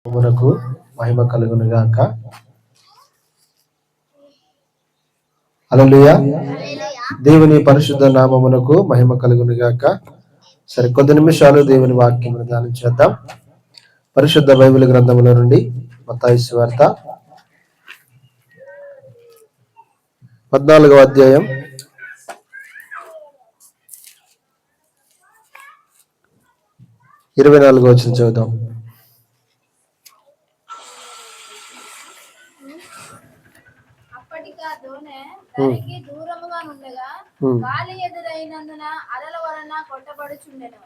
మనకు మహిమ కలుగును గాక. హల్లెలూయా. దేవుని పరిశుద్ధ నామమునకు మహిమ కలుగును గాక. సరే, కొద్ది నిమిషాలు దేవుని వాక్యమును ధ్యానం చేద్దాం. పరిశుద్ధ బైబిల్ గ్రంథముల నుండి మత్తయి సువార్త 14వ అధ్యాయం 24వ వచనం చదువుదాం. దూరముగా నుండగా గాలి ఎదురైనందున అలల వలన కొట్టబడుచుండెను.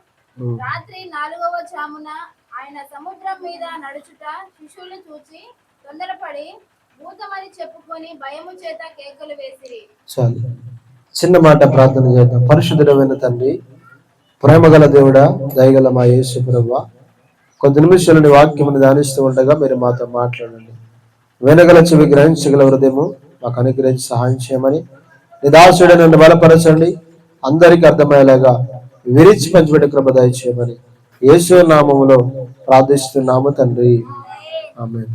రాత్రి 4వ జామున ఆయన సముద్రం మీద నడుచుట శిష్యులు చూచి తొందరపడి భూతమని చెప్పుకొని భయము చేత కేకలు వేసిరి. చాలు, చిన్న మాట ప్రార్థన చేద్దాం. పరిశుద్ధుడైన తండ్రి, ప్రేమగల దేవుడా, దయగల మా యేసు ప్రభువా, కొద్ది నిమిషాలని వాక్యమును ధ్యానిస్తూ ఉండగా మీరు మాతో మాట్లాడండి. వినగల చెవి, గ్రహించగల హృదయము మాకు అనుగ్రహించి సహాయం చేయమని నీ దాసుడు నన్ను బలపరచండి. అందరికీ అర్థమయ్యేలాగా విరిచి పంచిపెట్టే కృప దయచేయమని యేసు నామములో ప్రార్థిస్తున్నాము తండ్రి, ఆమేన్.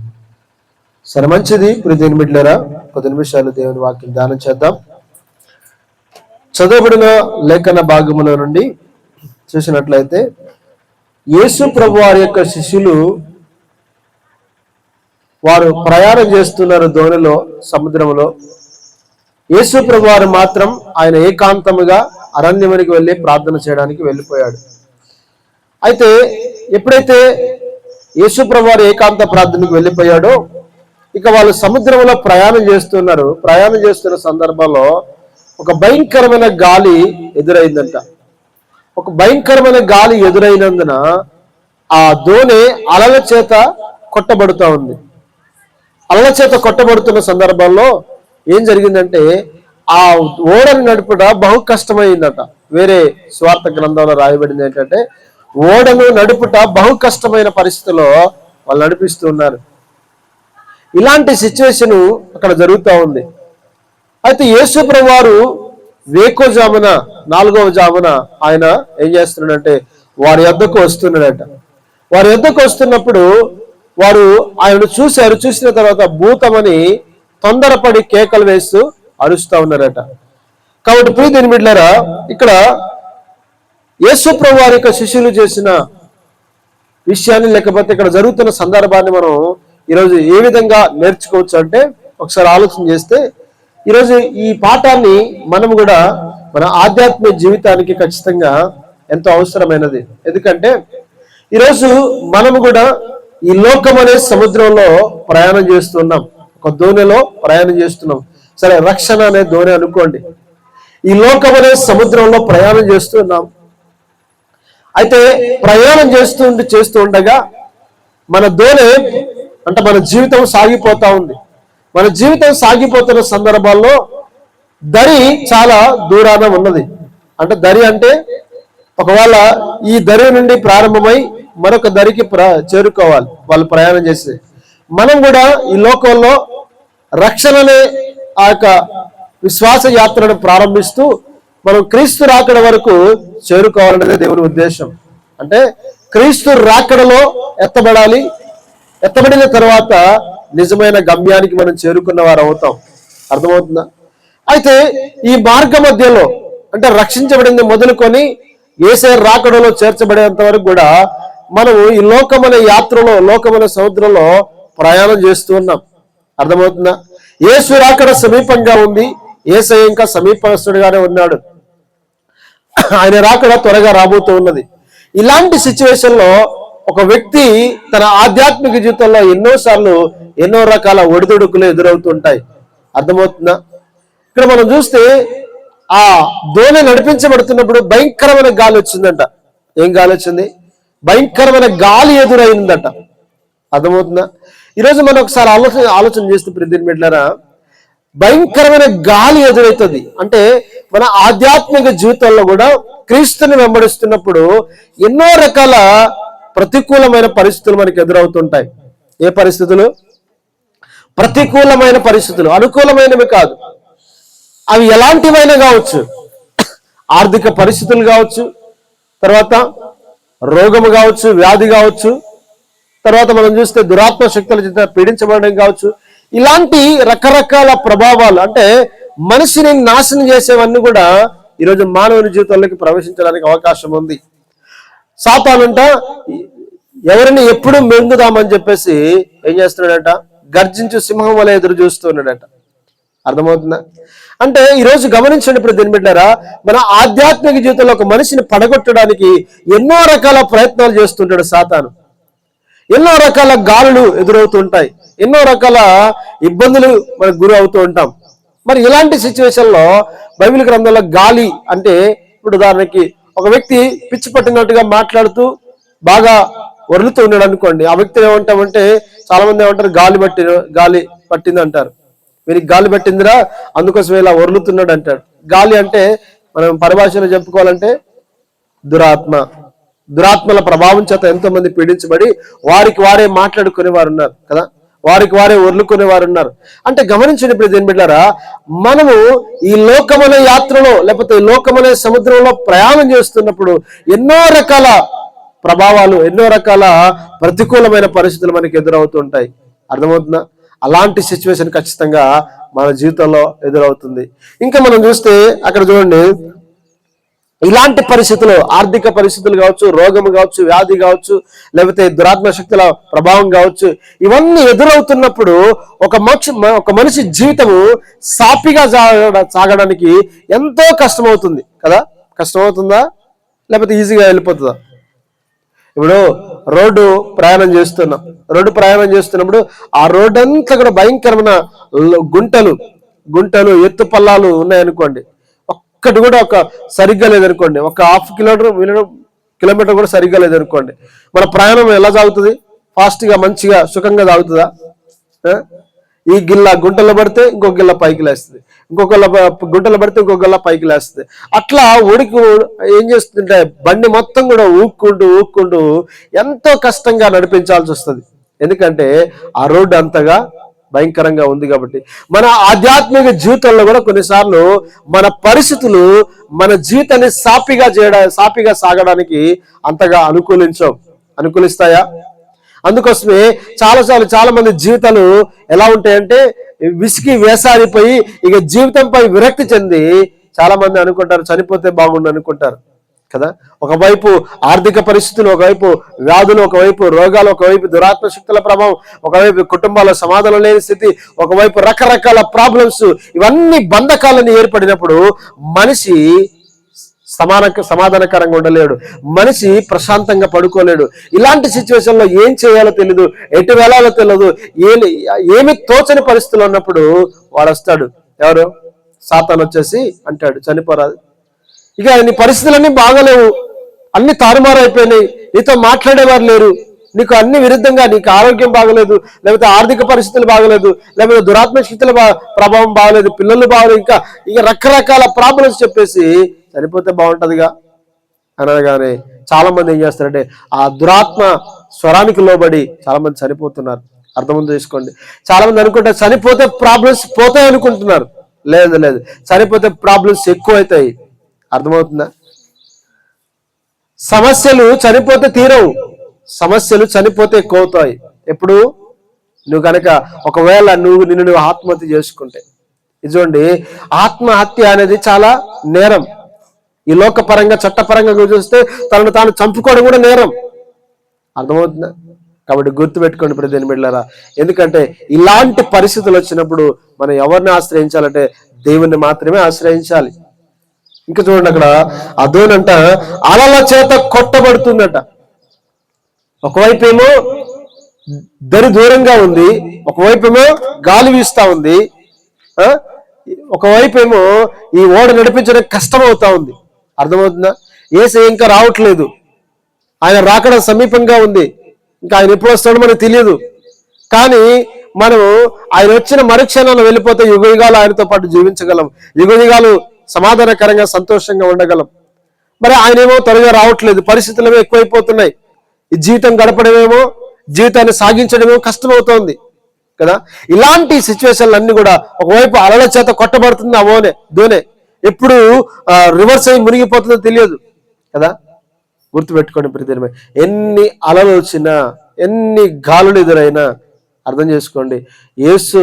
సరే, మంచిది. ఇప్పుడు దేవుని బిడ్డలారా, కొద్ది నిమిషాలు దేవుని వాక్యం ధ్యానం చేద్దాం. చదవబడిన లేఖన భాగముల నుండి చూసినట్లయితే, యేసు ప్రభు వారి యొక్క శిష్యులు వారు ప్రయాణం చేస్తున్నారు దోణిలో, సముద్రంలో. యేసు ప్రభు వారు మాత్రం ఆయన ఏకాంతముగా అరణ్యమునికి వెళ్ళి ప్రార్థన చేయడానికి వెళ్ళిపోయాడు. అయితే ఎప్పుడైతే యేసు ప్రభు వారు ఏకాంత ప్రార్థనకు వెళ్ళిపోయాడో, ఇక వాళ్ళు సముద్రంలో ప్రయాణం చేస్తున్నారు. ప్రయాణం చేస్తున్న సందర్భంలో ఒక భయంకరమైన గాలి ఎదురైందంట. ఒక భయంకరమైన గాలి ఎదురైనందున ఆ దోణి అలల చేత కొట్టబడుతూ ఉంది. అలల చేత కొట్టబడుతున్న సందర్భంలో ఏం జరిగిందంటే, ఆ ఓడని నడుపుట బహు కష్టమైందట. వేరే స్వార్థ గ్రంథంలో రాయబడింది ఏంటంటే, ఓడను నడుపుట బహు కష్టమైన పరిస్థితిలో వాళ్ళు నడిపిస్తూ ఉన్నారు. ఇలాంటి సిచ్యువేషన్ అక్కడ జరుగుతూ ఉంది. అయితే యేసు ప్రభు వారు వేకోజామున 4వ జామున ఆయన ఏం చేస్తున్నాడంటే వారి యొద్దకు వస్తున్నాడట. వారి యొద్దకు వస్తున్నప్పుడు వారు ఆయనను చూశారు. చూసిన తర్వాత భూతమని తొందరపడి కేకలు వేస్తూ అరుస్తూ ఉన్నారట. కాబట్టి ప్రియ దేవుని బిడ్డలారా, ఇక్కడ యేసు ప్రభు వారి యొక్క శిష్యులు చేసిన విషయాన్ని, లేకపోతే ఇక్కడ జరుగుతున్న సందర్భాన్ని మనం ఈరోజు ఏ విధంగా నేర్చుకోవచ్చు అంటే, ఒకసారి ఆలోచన చేస్తే ఈరోజు ఈ పాఠాన్ని మనం కూడా మన ఆధ్యాత్మిక జీవితానికి ఖచ్చితంగా ఎంతో అవసరమైనది. ఎందుకంటే ఈరోజు మనము కూడా ఈ లోకం అనే సముద్రంలో ప్రయాణం చేస్తున్నాం. ఒక దోణిలో ప్రయాణం చేస్తున్నాం. సరే, రక్షణ అనే దోణి అనుకోండి. ఈ లోకం అనే సముద్రంలో ప్రయాణం చేస్తున్నాం. అయితే ప్రయాణం చేస్తూ ఉండగా మన దోణి అంటే మన జీవితం సాగిపోతా ఉంది. మన జీవితం సాగిపోతున్న సందర్భాల్లో దరి చాలా దూరాన ఉన్నది. అంటే దరి అంటే ఒకవేళ ఈ దరి నుండి ప్రారంభమై మరొక దరికి చేరుకోవాలి వాళ్ళు ప్రయాణం చేసి. మనం కూడా ఈ లోకంలో రక్షణనే ఆ యొక్క విశ్వాస యాత్రను ప్రారంభిస్తూ మనం క్రీస్తు రాకడ వరకు చేరుకోవాలనేది దేవుని ఉద్దేశం. అంటే క్రీస్తు రాకడలో ఎత్తబడాలి. ఎత్తబడిన తర్వాత నిజమైన గమ్యానికి మనం చేరుకున్న వారు అవుతాం. అర్థమవుతుందా? అయితే ఈ మార్గ మధ్యలో అంటే రక్షించబడింది మొదలుకొని యేసయ్య రాకడలో చేర్చబడేంత వరకు కూడా మనము ఈ లోకమైన యాత్రలో, లోకమైన సముద్రంలో ప్రయాణం చేస్తూ ఉన్నాం. అర్థమవుతుందా? యేసు రాకడ సమీపంగా ఉంది. యేసయ్య ఇంకా సమీపస్తుడిగానే ఉన్నాడు. ఆయన రాకడ త్వరగా రాబోతూ ఉన్నది. ఇలాంటి సిచ్యువేషన్ లో ఒక వ్యక్తి తన ఆధ్యాత్మిక జీవితంలో ఎన్నోసార్లు ఎన్నో రకాల ఒడిదుడుకులు ఎదురవుతుంటాయి. అర్థమవుతుందా? ఇక్కడ మనం చూస్తే ఆ దోణి నడిపించబడుతున్నప్పుడు భయంకరమైన గాలి వచ్చిందంట. ఏం గాలి వచ్చింది? భయంకరమైన గాలి ఎదురైందట. అర్థమవుతుందా? ఈరోజు మనం ఒకసారి ఆలోచన చేస్తే ప్రతి బిడ్డలారా, భయంకరమైన గాలి ఎదురవుతుంది అంటే మన ఆధ్యాత్మిక జీవితంలో కూడా క్రీస్తుని వెంబడిస్తున్నప్పుడు ఎన్నో రకాల ప్రతికూలమైన పరిస్థితులు మనకి ఎదురవుతుంటాయి. ఏ పరిస్థితులు? ప్రతికూలమైన పరిస్థితులు. అనుకూలమైనవి కాదు. అవి ఎలాంటివైనా కావచ్చు. ఆర్థిక పరిస్థితులు కావచ్చు, తర్వాత రోగము కావచ్చు, వ్యాధి కావచ్చు, తర్వాత మనం చూస్తే దురాత్మ శక్తుల చేత పీడించబడడం కావచ్చు. ఇలాంటి రకరకాల ప్రభావాలు, అంటే మనిషిని నాశనం చేసేవన్నీ కూడా ఈరోజు మానవుని జీవితంలోకి ప్రవేశించడానికి అవకాశం ఉంది. సాతానంట ఎవరిని ఎప్పుడు మింగుదామని చెప్పేసి ఏం చేస్తున్నాడట, గర్జించు సింహం వలె ఎదురు చూస్తున్నాడట. అర్థమవుతుందా? అంటే ఈరోజు గమనించండి, ఇప్పుడు దీని బిడ్డారా, మన ఆధ్యాత్మిక జీవితంలో ఒక మనిషిని పడగొట్టడానికి ఎన్నో రకాల ప్రయత్నాలు చేస్తుంటాడు సాతాను. ఎన్నో రకాల గాలులు ఎదురవుతుంటాయి, ఎన్నో రకాల ఇబ్బందులు మనకు గురి అవుతూ ఉంటాం. మరి ఇలాంటి సిచ్యువేషన్ లో బైబిల్ గ్రంథంలో గాలి అంటే, ఇప్పుడు ఉదాహరణకి ఒక వ్యక్తి పిచ్చి పట్టినట్టుగా మాట్లాడుతూ బాగా వరులుతూ ఉన్నాడు అనుకోండి, ఆ వ్యక్తి ఏమంటామంటే, చాలా మంది ఏమంటారు, గాలి పట్టింది అంటారు. వీరికి గాలి పట్టిందిరా అందుకోసం ఇలా వరులుతున్నాడు అంటాడు. గాలి అంటే మనం పరిభాషలో చెప్పుకోవాలంటే దురాత్మల ప్రభావం చేత ఎంతో మంది పీడించబడి వారికి వారే మాట్లాడుకునే వారు ఉన్నారు కదా, వారికి వారే వరులుకునే వారు ఉన్నారు. అంటే గమనించండి ఇప్పుడు దీని బిడ్డారా, మనము ఈ లోకమనే యాత్రలో లేకపోతే ఈ లోకమనే సముద్రంలో ప్రయాణం చేస్తున్నప్పుడు ఎన్నో రకాల ప్రభావాలు, ఎన్నో రకాల ప్రతికూలమైన పరిస్థితులు మనకి ఎదురవుతుంటాయి. అర్థమవుతుందా? అలాంటి సిచ్యువేషన్ ఖచ్చితంగా మన జీవితంలో ఎదురవుతుంది. ఇంకా మనం చూస్తే అక్కడ చూడండి, ఇలాంటి పరిస్థితులు, ఆర్థిక పరిస్థితులు కావచ్చు, రోగం కావచ్చు, వ్యాధి కావచ్చు, లేకపోతే దురాత్మ శక్తుల ప్రభావం కావచ్చు, ఇవన్నీ ఎదురవుతున్నప్పుడు ఒక మనిషి జీవితము సాపిగా సాగడానికి ఎంతో కష్టమవుతుంది కదా. కష్టమవుతుందా లేకపోతే ఈజీగా వెళ్ళిపోతుందా? ఇప్పుడు రోడ్డు ప్రయాణం చేస్తున్నప్పుడు ఆ రోడ్డు అంతా కూడా భయంకరమైన గుంటలు ఎత్తు పల్లాలు ఉన్నాయనుకోండి, ఒక్కటి కూడా సరిగ్గా లేదనుకోండి, ఒక హాఫ్ కిలోమీటర్ కూడా సరిగ్గా లేదనుకోండి, మన ప్రయాణం ఎలా సాగుతుంది? ఫాస్ట్ గా మంచిగా సుఖంగా సాగుతుందా? ఈ గిల్ల గుంటలో పడితే ఇంకొక గిల్ల పైకి లేస్తుంది, ఇంకొక గుంటలో పడితే ఇంకొక గిల్ల పైకి లేస్తుంది. అట్లా ఏం చేస్తుంటే బండి మొత్తం కూడా ఊక్కుంటూ ఎంతో కష్టంగా నడిపించాల్సి వస్తుంది. ఎందుకంటే ఆ రోడ్డు అంతగా భయంకరంగా ఉంది కాబట్టి. మన ఆధ్యాత్మిక జీవితంలో కూడా కొన్నిసార్లు మన పరిస్థితులు మన జీవితాన్ని సాపిగా సాగడానికి అంతగా అనుకూలిస్తాయా? అందుకోసమే చాలా మంది జీవితాలు ఎలా ఉంటాయంటే విసిగి వేసారిపోయి ఇక జీవితంపై విరక్తి చెంది చాలా మంది అనుకుంటారు చనిపోతే బాగుండు అనుకుంటారు కదా. ఒకవైపు ఆర్థిక పరిస్థితులు, ఒకవైపు వ్యాధులు, ఒకవైపు రోగాలు, ఒకవైపు దురాత్మ శక్తుల ప్రభావం, ఒకవైపు కుటుంబాల సమాధానం లేని స్థితి, ఒకవైపు రకరకాల ప్రాబ్లమ్స్, ఇవన్నీ బంధకాలను ఏర్పడినప్పుడు మనిషి సమాధానకరంగా ఉండలేడు, మనిషి ప్రశాంతంగా పడుకోలేడు. ఇలాంటి సిచ్యువేషన్ లో ఏం చేయాలో తెలియదు, ఎటు వెళ్ళాలో తెలియదు, ఏమి తోచని పరిస్థితులు ఉన్నప్పుడు వాడు వస్తాడు. ఎవరు? సాతాను వచ్చేసి అంటాడు, చనిపోరాదు, ఇక నీ పరిస్థితులన్నీ బాగలేవు, అన్ని తారుమారు అయిపోయినాయి, నీతో మాట్లాడేవారు లేరు, నీకు అన్ని విరుద్ధంగా, నీకు ఆరోగ్యం బాగలేదు, లేకపోతే ఆర్థిక పరిస్థితులు బాగలేదు, లేకపోతే దురాత్మ శక్తుల ప్రభావం బాగలేదు, పిల్లలు బాగలేదు, ఇక రకరకాల ప్రాబ్లమ్స్ చెప్పేసి చనిపోతే బాగుంటదిగా అనగానే చాలా మంది ఏం చేస్తారంటే ఆ దురాత్మ స్వరానికి లోబడి చాలా మంది చనిపోతున్నారు. అర్థం చేసుకోండి. చాలా మంది అనుకుంటారు చనిపోతే ప్రాబ్లమ్స్ పోతాయి అనుకుంటున్నారు. లేదు, చనిపోతే ప్రాబ్లమ్స్ ఎక్కువ అవుతాయి. అర్థమవుతుందా? సమస్యలు చనిపోతే తీరవు, సమస్యలు చనిపోతే ఎక్కువ అవుతాయి. ఎప్పుడు? నువ్వు కనుక ఒకవేళ నిన్ను ఆత్మహత్య చేసుకుంటే. ఇదిగోండి, ఆత్మహత్య అనేది చాలా నేరం. ఈ లోకపరంగా చట్టపరంగా చూస్తే తనను తాను చంపుకోవడం కూడా నేరం. అర్థమవుతుందా? కాబట్టి గుర్తుపెట్టుకోండి ప్రతి బిడ్డలారా, ఎందుకంటే ఇలాంటి పరిస్థితులు వచ్చినప్పుడు మనం ఎవరిని ఆశ్రయించాలంటే దేవుణ్ణి మాత్రమే ఆశ్రయించాలి. ఇంకా చూడండి, అక్కడ అదోనంట అలల చేత కొట్టబడుతుందట. ఒకవైపు ఏమో దరి దూరంగా ఉంది, ఒకవైపు ఏమో గాలి వీస్తా ఉంది, ఒకవైపు ఏమో ఈ ఓడ నడిపించడం కష్టం అవుతా ఉంది. అర్థమవుతుందా? యేసు ఇంకా రావట్లేదు, ఆయన రాకడం సమీపంగా ఉంది, ఇంకా ఆయన ఎప్పుడు వస్తాడో మనకు తెలియదు. కానీ మనం ఆయన వచ్చిన మరుక్షణాలు వెళ్ళిపోతే యుగయుగాలు ఆయనతో పాటు జీవించగలం, యుగయుగాలు సమాధానకరంగా సంతోషంగా ఉండగలం. మరి ఆయనేమో త్వరగా రావట్లేదు, పరిస్థితులు ఎక్కువైపోతున్నాయి, ఈ జీవితం గడపడమేమో, జీవితాన్ని సాగించడమేమో కష్టమవుతోంది కదా. ఇలాంటి సిచ్యువేషన్లు అన్ని కూడా ఒకవైపు అలల చేత కొట్టబడుతుంది ఆ దోనే, ఎప్పుడు రివర్స్ అయ్యి మునిగిపోతుందో తెలియదు కదా. గుర్తుపెట్టుకోండి ప్రతిదినమే, ఎన్ని అలలు వచ్చినా ఎన్ని గాలులు ఎదురైనా అర్థం చేసుకోండి, యేసు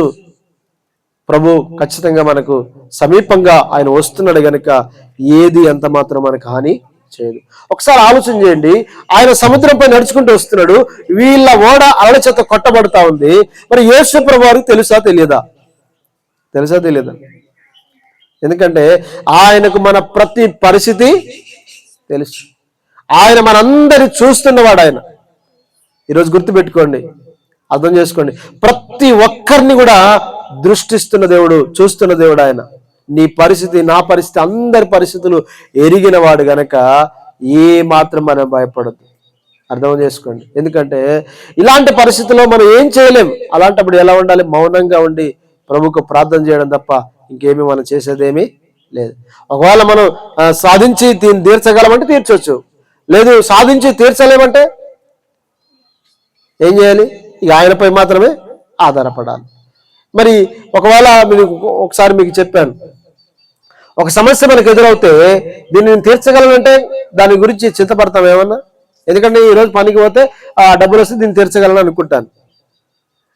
ప్రభు ఖచ్చితంగా మనకు సమీపంగా ఆయన వస్తున్నాడు గనుక ఏది ఎంత మాత్రం మనకు హాని చేయదు. ఒకసారి ఆలోచన చేయండి, ఆయన సముద్రంపై నడుచుకుంటూ వస్తున్నాడు, వీళ్ళ ఓడ అలల చేత కొట్టబడతా ఉంది. మరి యేసు ప్రభు వారికి తెలుసా తెలియదా? ఎందుకంటే ఆయనకు మన ప్రతి పరిస్థితి తెలుసు. ఆయన మనందరి చూస్తున్నవాడు. ఆయన ఈరోజు గుర్తుపెట్టుకోండి, అర్థం చేసుకోండి, ప్రతి ఒక్కరిని కూడా దృష్టిస్తున్న దేవుడు, చూస్తున్న దేవుడు ఆయన. నీ పరిస్థితి, నా పరిస్థితి, అందరి పరిస్థితులు ఎరిగిన వాడు గనక ఏ మాత్రం మనం భయపడద్దు. అర్థం చేసుకోండి. ఎందుకంటే ఇలాంటి పరిస్థితుల్లో మనం ఏం చేయలేం. అలాంటప్పుడు ఎలా ఉండాలి? మౌనంగా ఉండి ప్రభువుకు ప్రార్థన చేయడం తప్ప ఇంకేమీ మనం చేసేదేమీ లేదు. ఒకవేళ మనం సాధించి దీన్ని తీర్చగలమంటే తీర్చొచ్చు, లేదు సాధించి తీర్చలేమంటే ఏం చేయాలి? ఇక ఆయనపై మాత్రమే ఆధారపడాలి. మరి ఒకవేళ ఒకసారి మీకు చెప్పాను, ఒక సమస్య మనకు ఎదురవుతే దీన్ని నేను తీర్చగలనంటే దాని గురించి చింతపడతాం ఏమన్నా? ఎందుకంటే ఈరోజు పనికి పోతే ఆ డబ్బులు వస్తే దీన్ని తీర్చగలను అనుకుంటాను.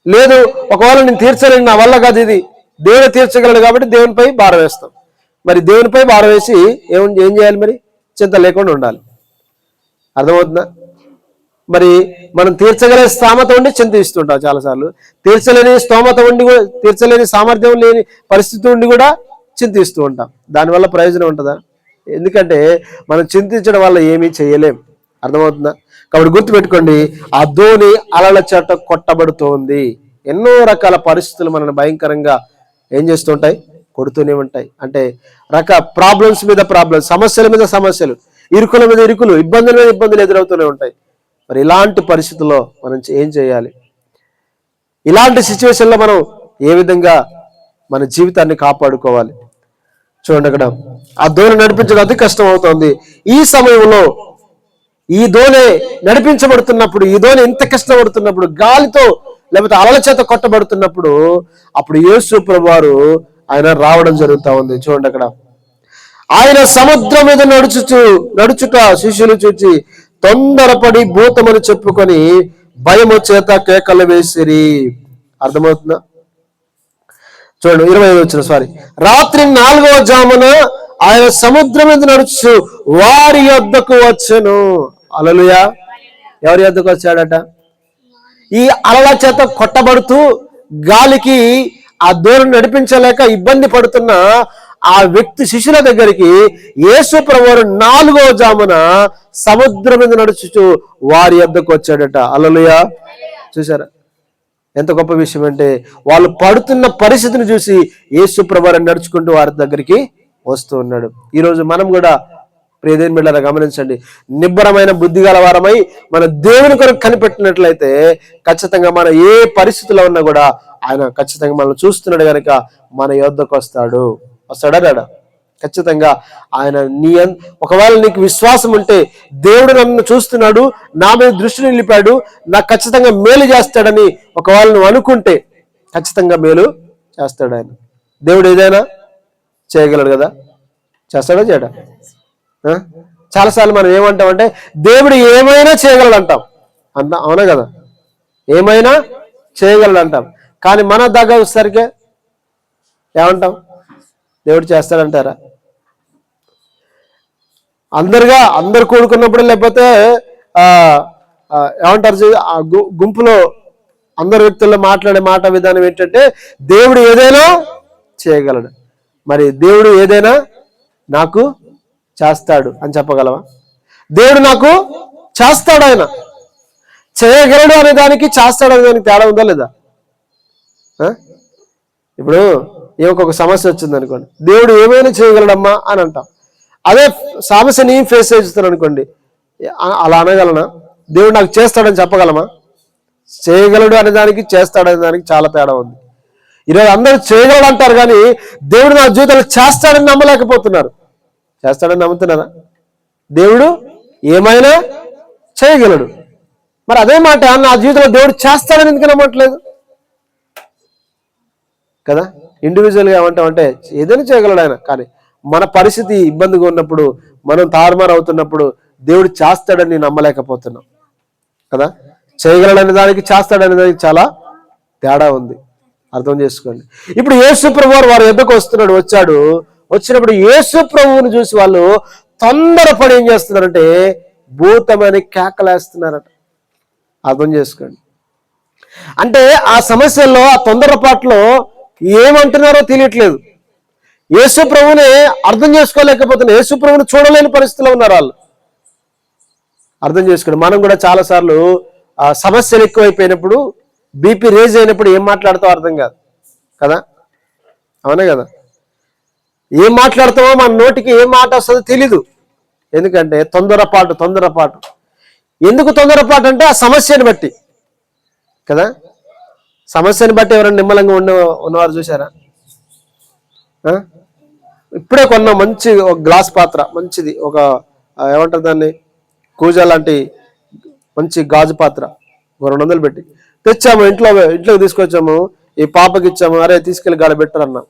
లేదు, ఒకవేళ నేను తీర్చలేను, నా వల్ల కాదు, ఇది దేవుడు తీర్చగలడు కాబట్టి దేవునిపై భారం వేస్తాం. మరి దేవునిపై భారం వేసి ఏం చేయాలి? మరి చింత లేకుండా ఉండాలి. అర్థమవుతుందా? మరి మనం తీర్చగల స్తోమత ఉండి చింతిస్తుంటాం చాలాసార్లు, తీర్చలేని స్తోమత ఉండి, తీర్చలేని సామర్థ్యం లేని పరిస్థితి ఉండి కూడా చింతిస్తూ ఉంటాం. దానివల్ల ప్రయోజనం ఉంటుందా? ఎందుకంటే మనం చింతించడం వల్ల ఏమీ చేయలేం. అర్థమవుతుందా? కాబట్టి గుర్తుపెట్టుకోండి, ఆ ధోని అలల చేత కొట్టబడుతోంది. ఎన్నో రకాల పరిస్థితులు మనల్ని భయంకరంగా ఏం చేస్తూ ఉంటాయి? కొడుతూనే ఉంటాయి. అంటే ప్రాబ్లమ్స్ మీద ప్రాబ్లమ్స్, సమస్యల మీద సమస్యలు, ఇరుకుల మీద ఇరుకులు, ఇబ్బందుల మీద ఇబ్బందులు ఎదురవుతూనే ఉంటాయి. మరి ఇలాంటి పరిస్థితుల్లో మనం ఏం చేయాలి? ఇలాంటి సిచ్యువేషన్లో మనం ఏ విధంగా మన జీవితాన్ని కాపాడుకోవాలి? చూడండి, అక్కడ ఆ ధోని నడిపించడం అతి కష్టం అవుతుంది. ఈ సమయంలో ఈ ధోని నడిపించబడుతున్నప్పుడు, ఈ ధోని ఎంత కష్టపడుతున్నప్పుడు, గాలితో లేకపోతే అలల చేత కొట్టబడుతున్నప్పుడు, అప్పుడు యేసు ప్రభువారు ఆయన రావడం జరుగుతూ ఉంది. చూడండి, అక్కడ ఆయన సముద్రం మీద నడుచుట శిష్యులు చూచి తొందరపడి భూతమని చెప్పుకొని భయము చేత కేకలు వేసిరి. అర్థమవుతుందా? చూడండి 25 వచ్చిన రాత్రి 4వ జామున ఆయన సముద్రం మీద నడుచు వారి యొద్దకు వచ్చెను. హల్లెలూయా! ఎవరి యొద్దకు వచ్చాడట? ఈ అలల చేత కొట్టబడుతూ గాలికి ఆ దూరం నడిపించలేక ఇబ్బంది పడుతున్న ఆ వ్యక్తి శిష్యుల దగ్గరికి యేసు ప్రభువు 4వ జామున సముద్రం మీద నడుచుచు వారి యొద్దకు వచ్చాడట. హల్లెలూయా! చూసారా ఎంత గొప్ప విషయం అంటే, వాళ్ళు పడుతున్న పరిస్థితిని చూసి యేసు ప్రభువు నడుచుకుంటూ వారి దగ్గరికి వస్తూ ఉన్నాడు. ఈరోజు మనం కూడా ప్రియదేవుని బిడ్డలారా గమనించండి, నిబ్బరమైన బుద్ధి గల వారమై మన దేవుని కొరకు కనిపెట్టినట్లయితే ఖచ్చితంగా మన ఏ పరిస్థితిలో ఉన్నా కూడా ఆయన ఖచ్చితంగా మనల్ని చూస్తున్నాడు కనుక మన యొద్దకు వస్తాడా? ఖచ్చితంగా ఆయన ఒకవేళ నీకు విశ్వాసం ఉంటే, దేవుడు నన్ను చూస్తున్నాడు, నా మీద దృష్టి నిలిపాడు, నాకు ఖచ్చితంగా మేలు చేస్తాడని ఒకవేళ నువ్వు అనుకుంటే ఖచ్చితంగా మేలు చేస్తాడు ఆయన. దేవుడు ఏదైనా చేయగలడు కదా, చేస్తాడా చేయడా? చాలాసార్లు మనం ఏమంటామంటే దేవుడు ఏమైనా చేయగలడు అంటాం. అవునా కదా? ఏమైనా చేయగలడు అంటాం. కానీ మన దగ్గర వచ్చేసరికి ఏమంటాం? దేవుడు చేస్తాడంటారా? అందరు కూడుకున్నప్పుడు, లేకపోతే ఏమంటారు, గుంపులో అందరు వ్యక్తుల్లో మాట్లాడే మాట విధానం ఏంటంటే దేవుడు ఏదైనా చేయగలడు. మరి దేవుడు ఏదైనా నాకు చేస్తాడు అని చెప్పగలవా? దేవుడు నాకు చేస్తాడు, ఆయన చేయగలడు అనే దానికి చేస్తాడు అనే దానికి తేడా ఉందా లేదా? ఇప్పుడు ఒక సమస్య వచ్చింది అనుకోండి, దేవుడు ఏమైనా చేయగలడమ్మా అని అంటాం. అదే సమస్య నేను ఫేస్ చేస్తాను అనుకోండి, అలా అనగలనా? దేవుడు నాకు చేస్తాడని చెప్పగలమా? చేయగలడు అనే దానికి చేస్తాడనే దానికి చాలా తేడా ఉంది. ఈరోజు అందరూ చేయగలడు అంటారు కానీ దేవుడు నా జీవితంలో చేస్తాడని నమ్మలేకపోతున్నారు. చేస్తాడని నమ్ముతున్నారా? దేవుడు ఏమైనా చేయగలడు. మరి అదే మాట నా జీవితంలో దేవుడు చేస్తాడని ఎందుకు నమ్మట్లేదు కదా? ఇండివిజువల్గా ఏమంటామంటే ఏదైనా చేయగలడు ఆయన, కానీ మన పరిస్థితి ఇబ్బందిగా ఉన్నప్పుడు, మనం తారుమారు అవుతున్నప్పుడు దేవుడు చేస్తాడని నమ్మలేకపోతున్నాం కదా? చేయగలడనే దానికి చేస్తాడనే దానికి చాలా తేడా ఉంది. అర్థం చేసుకోండి. ఇప్పుడు యేసు ప్రభువు వారి యొద్దకు వచ్చినప్పుడు యేసు ప్రభువుని చూసి వాళ్ళు తొందరపడి ఏం చేస్తున్నారంటే భూతమని కేకలేస్తున్నారట. అర్థం చేసుకోండి. అంటే ఆ సమస్యల్లో, ఆ తొందరపాట్లో ఏమంటున్నారో తెలియట్లేదు. యేసు ప్రభువుని అర్థం చేసుకోలేకపోతున్నారు. యేసు ప్రభువుని చూడలేని పరిస్థితిలో ఉన్నారు వాళ్ళు. అర్థం చేసుకోండి. మనం కూడా చాలాసార్లు ఆ సమస్యలు ఎక్కువైపోయినప్పుడు, బీపీ రేజ్ అయినప్పుడు ఏం మాట్లాడతామో అర్థం కాదు కదా. అవునే కదా. ఏం మాట్లాడతామో మన నోటికి ఏం మాట వస్తుందో తెలీదు. ఎందుకంటే తొందరపాటు. ఎందుకు తొందరపాటు అంటే ఆ సమస్యను బట్టి కదా. సమస్యను బట్టి ఎవరైనా నిమ్మలంగా ఉన్నవారు చూసారా? ఇప్పుడే కొన్నాం మంచి ఒక గ్లాస్ పాత్ర, మంచిది, ఒక ఏమంటారు దాన్ని, కూజా లాంటి మంచి గాజు పాత్ర, 200 పెట్టి తెచ్చాము. ఇంట్లోకి తీసుకొచ్చాము. ఈ పాపకి ఇచ్చాము. అరే తీసుకెళ్ళి గాడ బెట్టరు అన్నాం.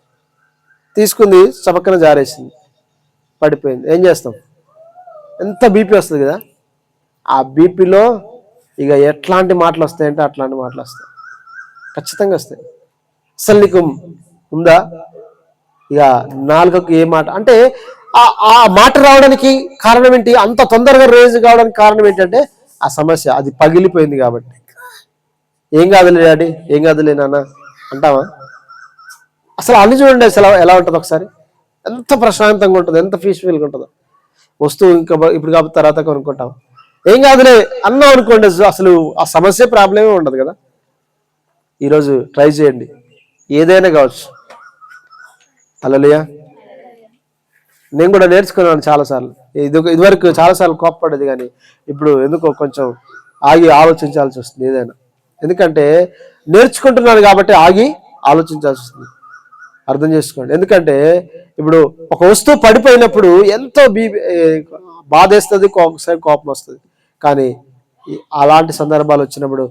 తీసుకుంది, చపక్కన జారేసింది, పడిపోయింది. ఏం చేస్తాం? ఎంత బీపీ వస్తుంది కదా. ఆ బీపీలో ఇక ఎట్లాంటి మాటలు వస్తాయంటే అట్లాంటి మాటలు వస్తాయి, ఖచ్చితంగా వస్తాయి. అసలు నీకు ఉందా? ఇక నాలుగకు ఏ మాట అంటే ఆ మాట రావడానికి కారణం ఏంటి? అంత తొందరగా రేజ్ కావడానికి కారణం ఏంటంటే ఆ సమస్య అది పగిలిపోయింది కాబట్టి. ఏం కాదులే డాడీ, ఏం కాదులే నాన్న అంటావా? అసలు అన్ని చూడండి అసలు ఎలా ఉంటుంది ఒకసారి. ఎంత ప్రశాంతంగా ఉంటుంది, ఎంత పీస్ఫుల్గా ఉంటుందో. వస్తువు ఇంకా ఇప్పుడు కాబట్టి తర్వాత కొనుక్కుంటాం. ఏం కాదులే అన్నాం అనుకోండి, అసలు ఆ సమస్య ప్రాబ్లమే ఉండదు కదా. ఈరోజు ట్రై చేయండి, ఏదైనా కావచ్చు. హల్లెలూయా. నేను కూడా నేర్చుకున్నాను చాలాసార్లు. ఇదివరకు చాలాసార్లు కోప్పడేది, కానీ ఇప్పుడు ఎందుకో కొంచెం ఆగి ఆలోచించాల్సి వస్తుంది ఏదైనా. ఎందుకంటే నేర్చుకుంటున్నాను కాబట్టి ఆగి ఆలోచించాల్సి వస్తుంది. అర్థం చేసుకోండి. ఎందుకంటే ఇప్పుడు ఒక వస్తువు పడిపోయినప్పుడు ఎంతో బాధేస్తుంది, ఒకసారి కోపం వస్తుంది. కానీ అలాంటి సందర్భాలు వచ్చినప్పుడు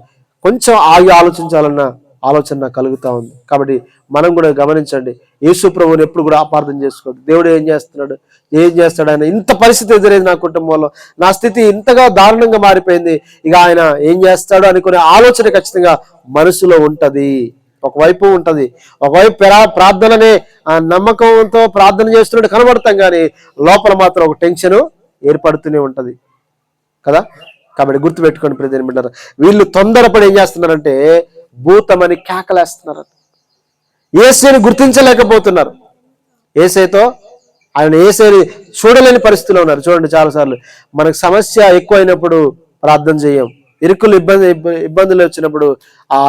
కొంచెం ఆగి ఆలోచించాలన్న ఆలోచన కలుగుతూ ఉంది. కాబట్టి మనం కూడా గమనించండి, యేసు ప్రభువుని ఎప్పుడు కూడా అపార్థం చేసుకోవద్దు. దేవుడు ఏం చేస్తాడు ఆయన ఇంత పరిస్థితి ఎదురైంది నా కుటుంబంలో, నా స్థితి ఇంతగా దారుణంగా మారిపోయింది, ఇక ఆయన ఏం చేస్తాడు అనుకునే ఆలోచన ఖచ్చితంగా మనసులో ఉంటది. ఒకవైపు ఉంటది, ఒకవైపు ప్రార్థననే నమ్మకంతో ప్రార్థన చేస్తున్నట్టు కనబడతాం, కానీ లోపల మాత్రం ఒక టెన్షన్ ఏర్పడుతూనే ఉంటది కదా. కాబట్టి గుర్తుపెట్టుకోండి ప్రియమైన బిడ్డలారా, వీళ్ళు తొందరపడి ఏం చేస్తున్నారంటే భూతమని కేకలేస్తున్నారు. యేసుని గుర్తించలేకపోతున్నారు. యేసుని చూడలేని పరిస్థితిలో ఉన్నారు. చూడండి, చాలాసార్లు మనకు సమస్య ఎక్కువైనప్పుడు ప్రార్థన చేయం. ఇరుకులు ఇబ్బందులు వచ్చినప్పుడు ఆ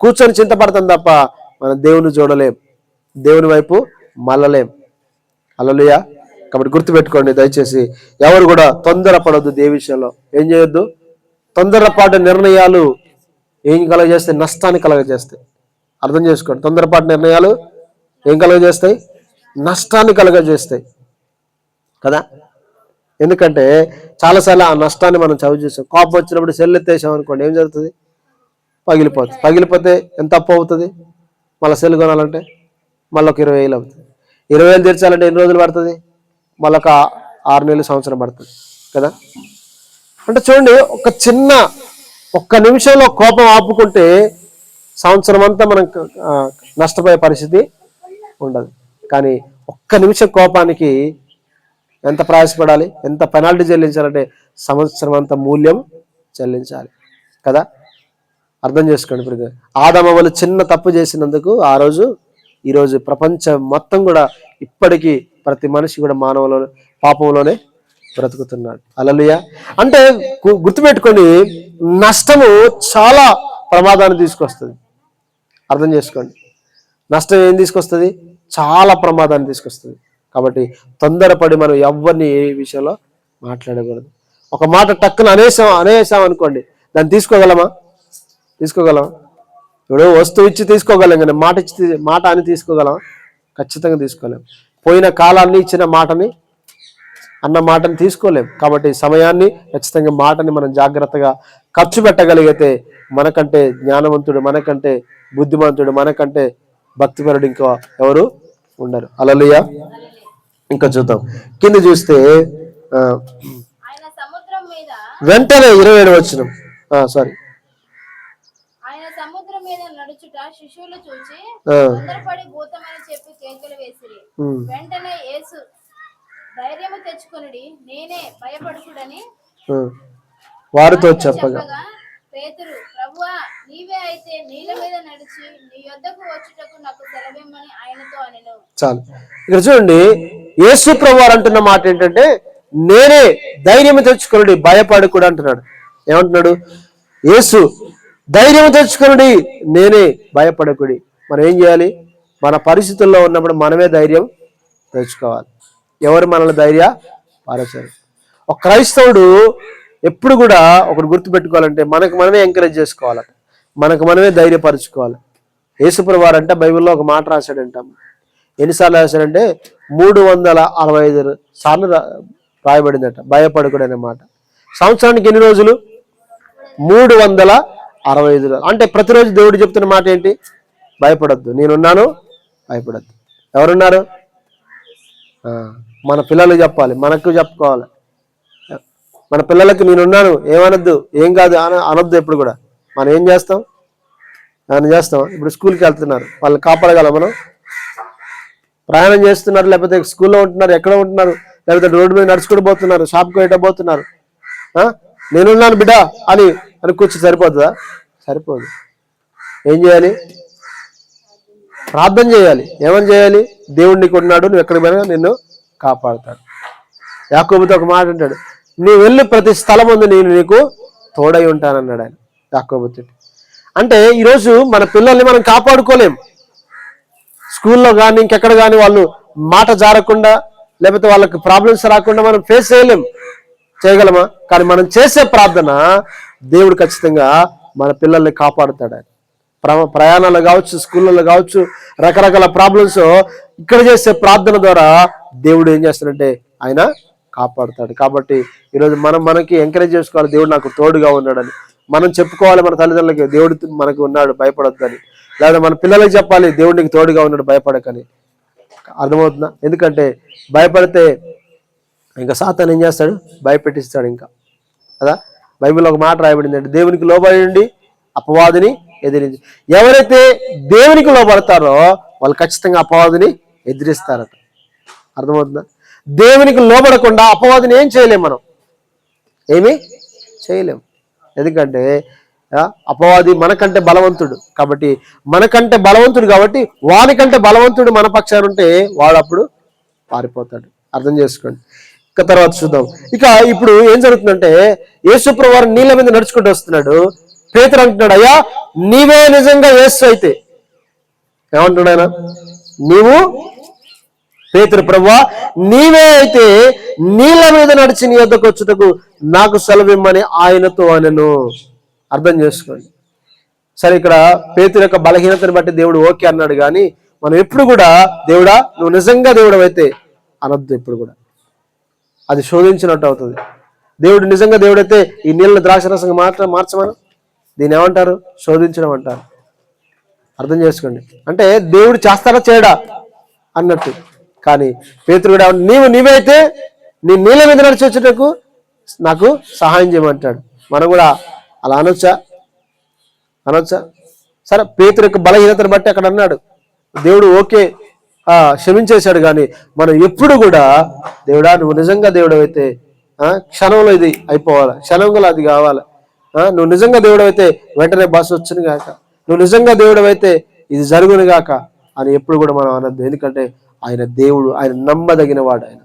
కూర్చొని చింతపడతాం తప్ప మనం దేవుని చూడలేం, దేవుని వైపు మళ్ళలేం. హల్లెలూయా. కాబట్టి గుర్తుపెట్టుకోండి దయచేసి, ఎవరు కూడా తొందరపడొద్దు. దేని విషయంలో ఏం చేయొద్దు. తొందరపాటు నిర్ణయాలు ఏం కలగజేస్తాయి? నష్టాన్ని కలగజేస్తాయి. అర్థం చేసుకోండి. తొందరపాటు నిర్ణయాలు ఏం కలగజేస్తాయి? నష్టాన్ని కలగజేస్తాయి కదా. ఎందుకంటే చాలాసార్లు ఆ నష్టాన్ని మనం చవి చూసాం. కోపం వచ్చినప్పుడు సెల్ ఎత్తేసాం అనుకోండి, ఏం జరుగుతుంది? పగిలిపోతుంది. పగిలిపోతే ఎంత అప్పు అవుతుంది? మళ్ళీ సెల్ కొనాలంటే మళ్ళీ ఒక 20,000 అవుతుంది. 20,000 తీర్చాలంటే ఎన్ని రోజులు పడుతుంది? మళ్ళీ ఒక 6 నెలలు, సంవత్సరం పడుతుంది కదా. అంటే చూడండి, ఒక్క నిమిషంలో కోపం ఆపుకుంటే సంవత్సరం అంతా మనం నష్టపోయే పరిస్థితి ఉండదు. కానీ ఒక్క నిమిషం కోపానికి ఎంత ప్రయాసపడాలి, ఎంత పెనాల్టీ చెల్లించాలంటే సంవత్సరం అంతా మూల్యం చెల్లించాలి కదా. అర్థం చేసుకోండి. ఇప్పుడు ఆదాము వాళ్ళు చిన్న తప్పు చేసినందుకు ఈరోజు ప్రపంచం మొత్తం కూడా ఇప్పటికీ ప్రతి మనిషి కూడా పాపంలోనే బ్రతుకుతున్నాడు. హల్లెలూయా. అంటే గుర్తుపెట్టుకోండి, నష్టము చాలా ప్రమాదాన్ని తీసుకొస్తుంది. అర్థం చేసుకోండి. నష్టం ఏం తీసుకొస్తుంది? చాలా ప్రమాదాన్ని తీసుకొస్తుంది. కాబట్టి తొందరపడి మనం ఎవరిని ఏ విషయంలో మాట్లాడకూడదు. ఒక మాట టక్కున అనేసాం అనుకోండి, దాన్ని తీసుకోగలమా? ఇప్పుడు వస్తువు ఇచ్చి తీసుకోగలం, కానీ మాట అని తీసుకోగలమా? ఖచ్చితంగా తీసుకోలేం. పోయిన కాలాన్ని ఇచ్చిన అన్న మాటని తీసుకోలేం. కాబట్టి సమయాన్ని, ఖచ్చితంగా మాటని మనం జాగ్రత్తగా ఖర్చు పెట్టగలిగితే మనకంటే జ్ఞానవంతుడు, మనకంటే బుద్ధిమంతుడు, మనకంటే భక్తిపరుడు ఇంకా ఎవరు ఉండరు. హల్లెలూయా. ఇంకా చూద్దాం, కింద చూస్తే వెంటనే 27 వచనం, సారీ. ఆయన సముద్రం మీద నడుచుట శిష్యులు చూచి తొందరపడి భూతమని చెప్పి కేకలు వేసిరి. వెంటనే యేసు ధైర్యము తెచ్చుకొనుడి, నేనే, భయపడుకుడని వారితో చెప్పగా పేతురు, ప్రభువా నీవే అయితే నీళ్ళ మీద నడిచి నీ యొద్దకు వచ్చుటకు నాకు సెలవిమ్మని ఆయనతో అనెను. చాలు. ఇక్కడ చూడండి, యేసు ప్రభువారు అంటున్న మాట ఏంటంటే, నేనే, ధైర్యం తెచ్చుకొనుడి, భయపడకుడు అంటున్నాడు. ఏమంటున్నాడు? యేసు ధైర్యం తెచ్చుకొనుడి, నేనే, భయపడకుడి. మనం ఏం చేయాలి? మన పరిస్థితుల్లో ఉన్నప్పుడు మనమే ధైర్యం తెచ్చుకోవాలి. ఎవరు మనల్ని ధైర్యపరచరు. ఒక క్రైస్తవుడు ఎప్పుడు కూడా ఒకటి గుర్తుపెట్టుకోవాలంటే, మనకు మనమే ఎంకరేజ్ చేసుకోవాలట, మనకు మనమే ధైర్యపరచుకోవాలి. యేసుప్రభువు వారు అంటే బైబిల్లో ఒక మాట రాశాడంట. ఎన్నిసార్లు రాశాడంటే 365 సార్లు రాయబడిందట భయపడకుడు అనే మాట. సంవత్సరానికి ఎన్ని రోజులు? 365 రోజులు. అంటే ప్రతిరోజు దేవుడు చెప్తున్న మాట ఏంటి? భయపడద్దు, నేనున్నాను, భయపడద్దు. ఎవరున్నారు? మన పిల్లలు చెప్పాలి, మనకు చెప్పుకోవాలి. మన పిల్లలకి నేనున్నాను, ఏమనొద్దు, ఏం కాదు అనొద్దు. ఎప్పుడు కూడా మనం ఏం చేస్తాం? ఇప్పుడు స్కూల్కి వెళ్తున్నారు, వాళ్ళని కాపాడగలం మనం? ప్రయాణం చేస్తున్నారు, లేకపోతే స్కూల్లో ఉంటున్నారు, ఎక్కడ ఉంటున్నారు, లేకపోతే రోడ్డు మీద నడుచుకుంటూ పోతున్నారు, షాప్కి వెళ్ళబోతున్నారు, నేనున్నాను బిడ్డ అని కూర్చొని సరిపోతుందా? సరిపోదు. ఏం చేయాలి? ప్రార్థన చేయాలి. ఏమని చేయాలి? దేవుడు నీకు ఉన్నాడు, నువ్వు ఎక్కడికి పోయినా నిన్ను కాపాడుతాడు. యాకోబుతో ఒక మాట అంటాడు, నువ్వు వెళ్ళి ప్రతి స్థలం ముందు నేను నీకు తోడై ఉంటానన్నాడు ఆయన యాకోబుతో. అంటే ఈరోజు మన పిల్లల్ని మనం కాపాడుకోలేం. స్కూల్లో కానీ ఇంకెక్కడ కానీ వాళ్ళు మాట జారకుండా, లేకపోతే వాళ్ళకి ప్రాబ్లమ్స్ రాకుండా మనం ఫేస్ చేయగలమా? కానీ మనం చేసే ప్రార్థన దేవుడు ఖచ్చితంగా మన పిల్లల్ని కాపాడుతాడు. ఆయన ప్రయాణాలు కావచ్చు, స్కూళ్ళలో కావచ్చు, రకరకాల ప్రాబ్లమ్స్ ఇక్కడ చేసే ప్రార్థన ద్వారా దేవుడు ఏం చేస్తాడంటే ఆయన కాపాడుతాడు. కాబట్టి ఈరోజు మనకి ఎంకరేజ్ చేసుకోవాలి, దేవుడు నాకు తోడుగా ఉన్నాడని మనం చెప్పుకోవాలి. మన తల్లిదండ్రులకి దేవుడు మనకు ఉన్నాడు, భయపడొద్దని. లేదా మన పిల్లలకి చెప్పాలి, దేవుడు నీకు తోడుగా ఉన్నాడు, భయపడకని. అర్థమవుతుందా? ఎందుకంటే భయపడితే ఇంకా సాతాను ఏం చేస్తాడు? భయపెట్టిస్తాడు ఇంకా కదా. బైబిల్లో ఒక మాట రాయబడింది అంటే, దేవునికి లోబడి అపవాదిని ఎదిరించి. ఎవరైతే దేవునికి లోబడతారో వాళ్ళు ఖచ్చితంగా అపవాదిని ఎదిరిస్తారట. అర్థమవుతుందా? దేవునికి లోబడకుండా అపవాదిని ఏం చేయలేం, మనం ఏమీ చేయలేం. ఎందుకంటే అపవాది మనకంటే బలవంతుడు కాబట్టి, వానికంటే బలవంతుడు మన పక్షాన ఉంటే వాడు అప్పుడు పారిపోతాడు. అర్థం చేసుకోండి. ఇక తర్వాత చూద్దాం. ఇప్పుడు ఏం జరుగుతుందంటే, యేసుప్రభువు వారు నీళ్ళ మీద నడుచుకుంటూ వస్తున్నాడు. పేతురు అంటున్నాడు, అయ్యా నీవే నిజంగా యేసు అయితే. ఏమంటున్నాడు ఆయన? నీవు పేతురు, ప్రభువా నీవే అయితే నీళ్ళ మీద నడిచి నీ వద్దకు వచ్చుటకు నాకు సెలవిమ్మని ఆయనతో అనెను. అర్థం చేసుకోండి. సరే, ఇక్కడ పేతురు యొక్క బలహీనతను బట్టి దేవుడు ఓకే అన్నాడు, కానీ మనం ఎప్పుడు కూడా దేవుడా నువ్వు నిజంగా దేవుడు అయితే అనొద్దు. ఎప్పుడు కూడా అది శోధించినట్టు అవుతుంది. దేవుడు నిజంగా దేవుడైతే ఈ నీళ్ళ ద్రాక్షరసంగా మార్చమను. దీన్ని ఏమంటారు? శోధించడం అంటారు. అర్థం చేసుకోండి. అంటే దేవుడు చేస్తాడా చేయడా అన్నట్టు. కానీ పేతురు కూడా నీవైతే నీ నీళ్ళ మీద నడిచి వచ్చేటకు నాకు సహాయం చేయమంటాడు. మనం కూడా అలా అనొచ్చా? సరే, పేతురు యొక్క బలహీనతను బట్టి అక్కడ అన్నాడు, దేవుడు ఓకే క్షమించేశాడు. కానీ మనం ఎప్పుడు కూడా దేవుడా నువ్వు నిజంగా దేవుడు అయితే క్షణంలో ఇది అయిపోవాలి, క్షణంలో అది కావాలి, నువ్వు నిజంగా దేవుడు అయితే వెంటనే బస్సు వచ్చును గాక, నువ్వు నిజంగా దేవుడు అయితే ఇది జరుగును గాక అని ఎప్పుడు కూడా మనం అనద్దు. ఎందుకంటే ఆయన దేవుడు, ఆయన నమ్మదగిన వాడు. ఆయన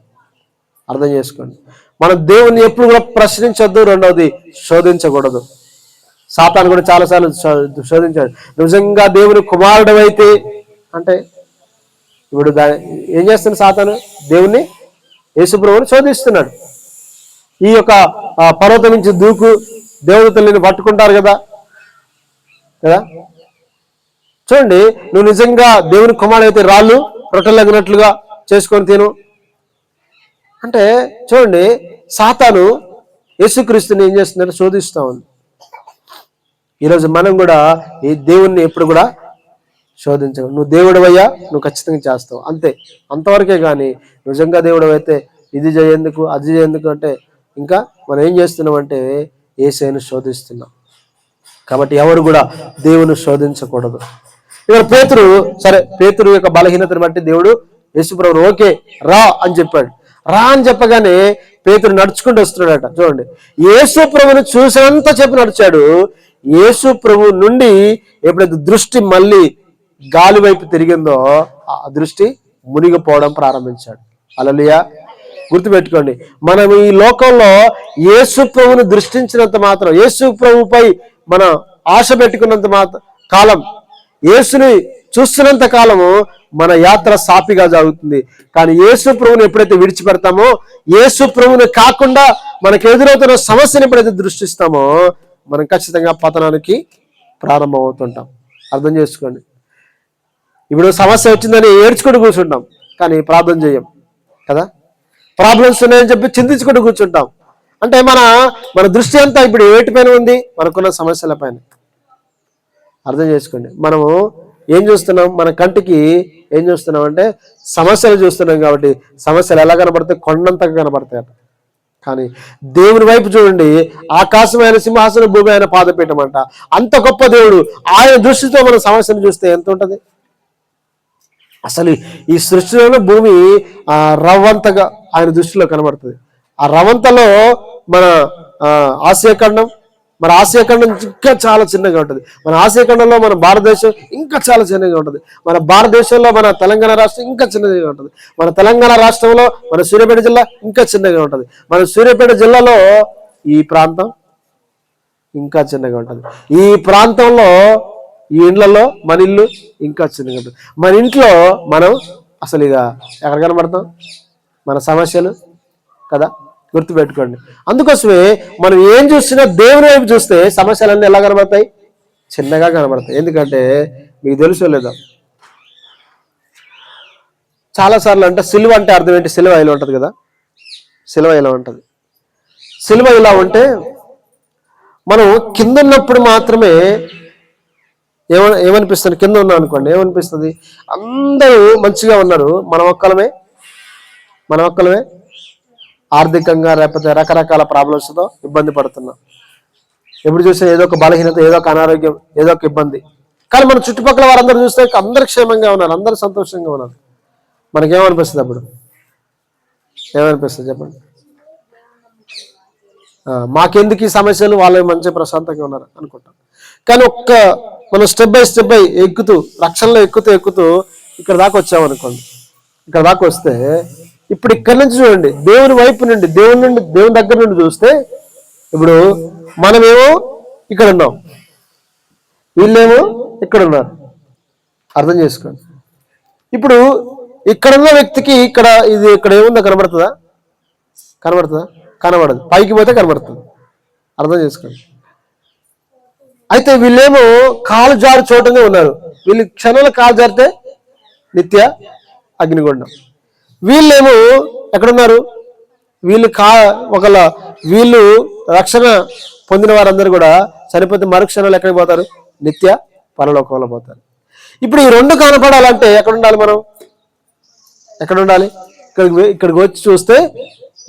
అర్థం చేసుకోండి. మనం దేవుణ్ణి ఎప్పుడు కూడా ప్రశ్నించొద్దు. రెండవది, శోధించకూడదు. సాతాను కూడా చాలాసార్లు శోధించాడు. నిజంగా దేవుని కుమారుడు అయితే అంటే ఇప్పుడు ఏం చేస్తుంది సాతాను? దేవుణ్ణి, యేసుప్రభువుని శోధిస్తున్నాడు. ఈ యొక్క పర్వతం నుంచి దూకు, దేవతల్ని పట్టుకుంటారు కదా. చూడండి, నువ్వు నిజంగా దేవుని కుమారుడు అయితే రాళ్ళు రొట్టెలగినట్లుగా చేసుకొని తిను అంటే, చూడండి సాతాను యేసుక్రీస్తుని ఏం చేస్తున్నాడు? శోధిస్తూ ఉంది. ఈరోజు మనం కూడా ఈ దేవుణ్ణి ఎప్పుడు కూడా శోధించవు. నువ్వు దేవుడవయ్యా, నువ్వు ఖచ్చితంగా చేస్తావు, అంతే, అంతవరకే. కానీ నిజంగా దేవుడు అయితే ఇది చేయేందుకు, అది చేయేందుకు అంటే ఇంకా మనం ఏం చేస్తున్నాం అంటే యేసయ్యను శోధిస్తున్నాం. కాబట్టి ఎవరు కూడా దేవుని శోధించకూడదు. ఇక్కడ పేతురు, సరే పేతురు యొక్క బలహీనతను బట్టి దేవుడు యేసుప్రభువు ఓకే రా అని చెప్పాడు. రా అని చెప్పగానే పేతురు నడుచుకుంటూ వస్తున్నాడట. చూడండి, యేసుప్రభుని చూసినంత చెప్పి నడిచాడు. యేసుప్రభు నుండి ఎప్పుడైతే దృష్టి మళ్ళీ గాలి వైపు తిరిగిందో ఆ దృష్టి మునిగిపోవడం ప్రారంభించాడు. హల్లెలూయా. గుర్తుపెట్టుకోండి, మనం ఈ లోకంలో యేసు ప్రభువును దృష్టించినంత మాత్రం, యేసు ప్రభుపై మన ఆశ పెట్టుకున్నంత కాలం, యేసుని చూస్తున్నంత కాలము మన యాత్ర సాఫీగా జరుగుతుంది. కానీ యేసు ప్రభువుని ఎప్పుడైతే విడిచిపెడతామో, యేసు ప్రభువుని కాకుండా మనకు ఎదురవుతున్న సమస్యను ఎప్పుడైతే దృష్టిస్తామో మనం ఖచ్చితంగా పతనానికి ప్రారంభం అవుతుంటాం. అర్థం చేసుకోండి. ఇప్పుడు సమస్య వచ్చిందని ఏడ్చుకుంటూ కూర్చుంటాం, కానీ ప్రార్థన చేయం కదా. ప్రాబ్లమ్స్ ఉన్నాయని చెప్పి చింతించుకుంటూ కూర్చుంటాం. అంటే మన దృష్టి అంతా ఇప్పుడు వేటిపైన ఉంది? మనకున్న సమస్యల పైన. అర్థం చేసుకోండి. మనము ఏం చూస్తున్నాం? మన కంటికి ఏం చూస్తున్నాం అంటే సమస్యలు చూస్తున్నాం. కాబట్టి సమస్యలు ఎలా కనబడతాయి? కొండంతగా కనబడతాయి. కానీ దేవుని వైపు చూడండి, ఆకాశమైన సింహాసన, భూమి ఆయన పాదపీఠం అంట. అంత గొప్ప దేవుడు. ఆయన దృష్టితో మన సమస్యను చూస్తే ఎంత ఉంటుంది? అసలు ఈ సృష్టిలోనే భూమి రవ్వంతగా ఆయన దృష్టిలో కనబడుతుంది. ఆ రవంతలో మన ఆసియా ఖండం, మన ఆసియా ఖండం ఇంకా చాలా చిన్నగా ఉంటుంది. మన ఆసియా ఖండంలో మన భారతదేశం ఇంకా చాలా చిన్నగా ఉంటుంది. మన భారతదేశంలో మన తెలంగాణ రాష్ట్రం ఇంకా చిన్నగా ఉంటుంది. మన తెలంగాణ రాష్ట్రంలో మన సూర్యాపేట జిల్లా ఇంకా చిన్నగా ఉంటుంది. మన సూర్యాపేట జిల్లాలో ఈ ప్రాంతం ఇంకా చిన్నగా ఉంటుంది. ఈ ప్రాంతంలో ఈ ఇండ్లలో మన ఇల్లు ఇంకా చిన్నగా ఉంటుంది. మన ఇంట్లో మనం అసలు ఇక ఎక్కడ కనబడతాం? మన సమస్యలు కదా. గుర్తుపెట్టుకోండి. అందుకోసమే మనం ఏం చూసినా దేవుని వైపు చూస్తే సమస్యలన్నీ ఎలా కనబడతాయి? చిన్నగా కనబడతాయి. ఎందుకంటే మీకు తెలుసో లేదో, చాలాసార్లు అంటే సిలువ అంటే అర్థం ఏంటి? సిలువ ఇలా ఉంటుంది కదా. సిలువ ఇలా ఉంటుంది. సిలువ ఇలా ఉంటే మనం కింద ఉన్నప్పుడు మాత్రమే ఏమనిపిస్తుంది? కింద ఉన్నాం అనుకోండి, ఏమనిపిస్తుంది? అందరూ మంచిగా ఉన్నారు, మనం ఒక్కలమే ఆర్థికంగా లేకపోతే రకరకాల ప్రాబ్లమ్స్తో ఇబ్బంది పడుతున్నాం. ఎప్పుడు చూసినా ఏదో ఒక బలహీనత, ఏదో ఒక అనారోగ్యం, ఏదో ఒక ఇబ్బంది. కానీ మన చుట్టుపక్కల వారందరూ చూస్తే అందరు క్షేమంగా ఉన్నారు, అందరూ సంతోషంగా ఉన్నారు. మనకేమనిపిస్తుంది? అప్పుడు ఏమనిపిస్తుంది చెప్పండి? మాకెందుకు ఈ సమస్యలు, వాళ్ళు మంచిగా ప్రశాంతంగా ఉన్నారు అనుకుంటాం. కానీ మనం స్టెప్ బై ఎక్కుతూ, రక్షణలో ఎక్కుతూ ఇక్కడ దాకా వచ్చామనుకోండి. ఇక్కడ దాకా వస్తే ఇప్పుడు ఇక్కడి నుంచి చూడండి, దేవుని వైపు నుండి, దేవుని దగ్గర నుండి చూస్తే ఇప్పుడు మనమేమో ఇక్కడ ఉన్నాం, వీళ్ళేమో ఇక్కడ ఉన్నారు. అర్థం చేసుకోండి. ఇప్పుడు ఇక్కడున్న వ్యక్తికి ఇక్కడ ఏముందో కనబడుతుందా? కనబడదు. పైకి పోతే కనబడుతుంది. అర్థం చేసుకోండి. అయితే వీళ్ళేమో కాలు జారి చోటనే ఉన్నారు. వీళ్ళు క్షణంలో కాలు జారితే నిత్య అగ్నిగుండం. వీళ్ళేమో ఎక్కడున్నారు? వీళ్ళు రక్షణ పొందిన వారందరూ కూడా చనిపోతే మరుక్షణాలు ఎక్కడికి పోతారు? నిత్య పరలోకంలో పోతారు. ఇప్పుడు ఈ రెండు కనపడాలంటే ఎక్కడ ఉండాలి? మనం ఎక్కడ ఉండాలి? ఇక్కడికి వచ్చి చూస్తే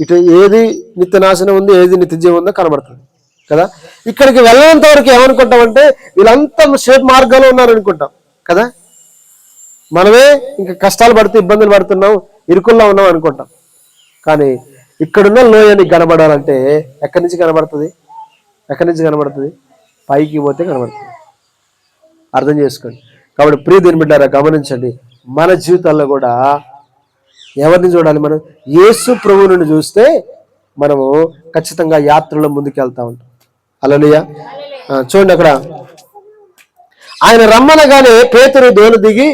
ఇటు ఏది నిత్య నాశనం ఉంది, ఏది నిత్య జీవం ఉందో కనబడుతుంది కదా. ఇక్కడికి వెళ్ళనంత వరకు ఏమనుకుంటామంటే వీళ్ళంతా సేఫ్ మార్గంలో ఉన్నారు అనుకుంటాం కదా. మనమే ఇంకా కష్టాలు పడుతూ ఇబ్బందులు పడుతున్నాం, ఇరుకుల్లో ఉన్నాం అనుకుంటాం. కానీ ఇక్కడున్న లోయని కనబడాలంటే ఎక్కడి నుంచి కనబడుతుంది? పైకి పోతే కనబడుతుంది. అర్థం చేసుకోండి. కాబట్టి ప్రియ దేవుని బిడ్డారా, గమనించండి, మన జీవితాల్లో కూడా ఎవరిని చూడాలి? మనం యేసు ప్రభువుని చూస్తే మనము ఖచ్చితంగా యాత్రలో ముందుకు వెళ్తా ఉంటాం. హల్లెలూయా. చూడండి, అక్కడ ఆయన రమ్మనగానే పేతురు దోణి దిగి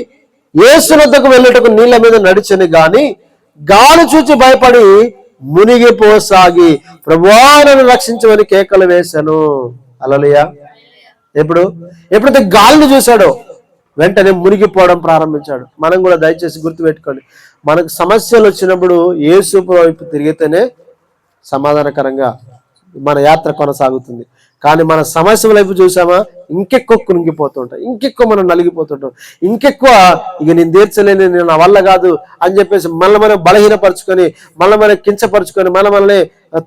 యేసు వద్దకు వెళ్ళుటకు నీళ్ల మీద నడిచని గాని గాలి చూచి భయపడి మునిగిపోసాగి ప్రభువా నన్ను రక్షించమని కేకలు వేశాను. హల్లెలూయా. ఎప్పుడైతే గాలిని చూశాడో వెంటనే మునిగిపోవడం ప్రారంభించాడు. మనం కూడా దయచేసి గుర్తుపెట్టుకోండి, మనకు సమస్యలు వచ్చినప్పుడు యేసు వైపు తిరిగితేనే సమాధానకరంగా మన యాత్ర కొనసాగుతుంది. కానీ మన సమస్యల వైపు చూసామా, ఇంకెక్కువ కునిగిపోతుంటాం, ఇంకెక్కువ మనం నలిగిపోతుంటాం, ఇంకెక్కువ ఇక నేను తీర్చలేని, నేను నా వల్ల కాదు అని చెప్పేసి మనం బలహీనపరుచుకొని, మనం కించపరుచుకొని, మనల్ని